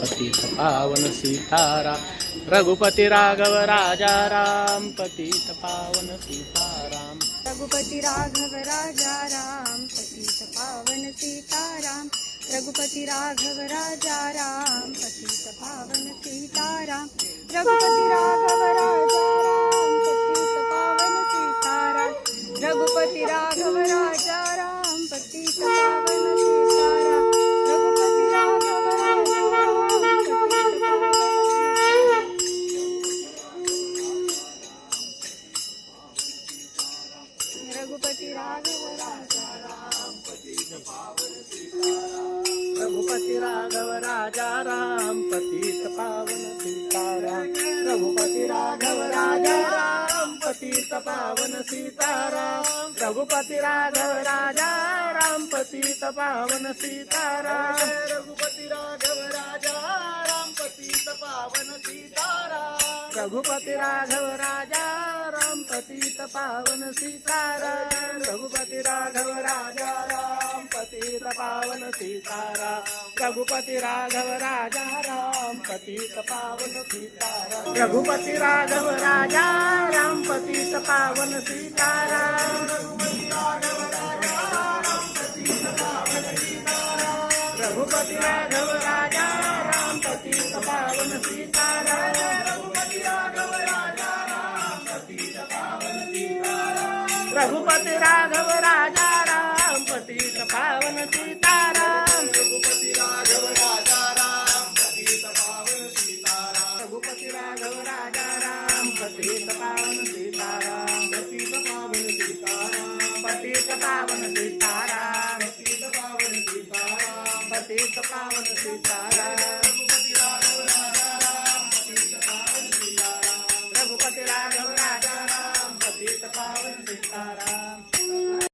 पतित पावन सीताराम। रघुपति राघव राजा राम, पतित पावन सीताराम। रघुपति राघव राजा राम, पतित पावन सीताराम। रघुपति राघव राजा राम, पतित पावन सीताराम। रघुपति राघव राजा राम, पतित पावन सीताराम। रघुपति राघव राजा राम, पतित पावन सीताराम। रघुपति राघव राजा राम, पतित रघुपति राघव राजा राम, पतित पावन सीताराम। रघुपति राघव राजा राम, पतित पावन सीताराम। रघुपति राघव राजा राम, पतित पावन सीताराम। रघुपति राघव राजा राम, पतित पावन सीताराम। रघुपति राघव राजा राम, पतित पावन सीताराम। रघुपति राघव राजा राम, पतित पावन सीताराम। रघुपति राघव राजा राम, पतित पावन सीताराम। रघुपति राघव राजा राम, पतित पावन सीताराम। रघुपति राघव राजा राम, पतित पावन सीताराम। रघुपति राघव राजा राम, पतित पावन सीताराम। रघुपति राघव राजा राम, पतित पावन सीताराम। रघुपति राघव राजा राम, पतित पावन सीताराम। रघुपति राघव राजा राम, पतित पावन सीताराम। रघुपति राघव राजा राम, पतित पावन सीताराम। पतित पावन सीताराम। पतित पावन सीताराम। पतित पावन सीताराम। पतित पावन सीताराम। रघुपति राघव राजा राम, पतित पावन सीताराम। रघुपति राघव राजा राम, पतित पावन सीताराम।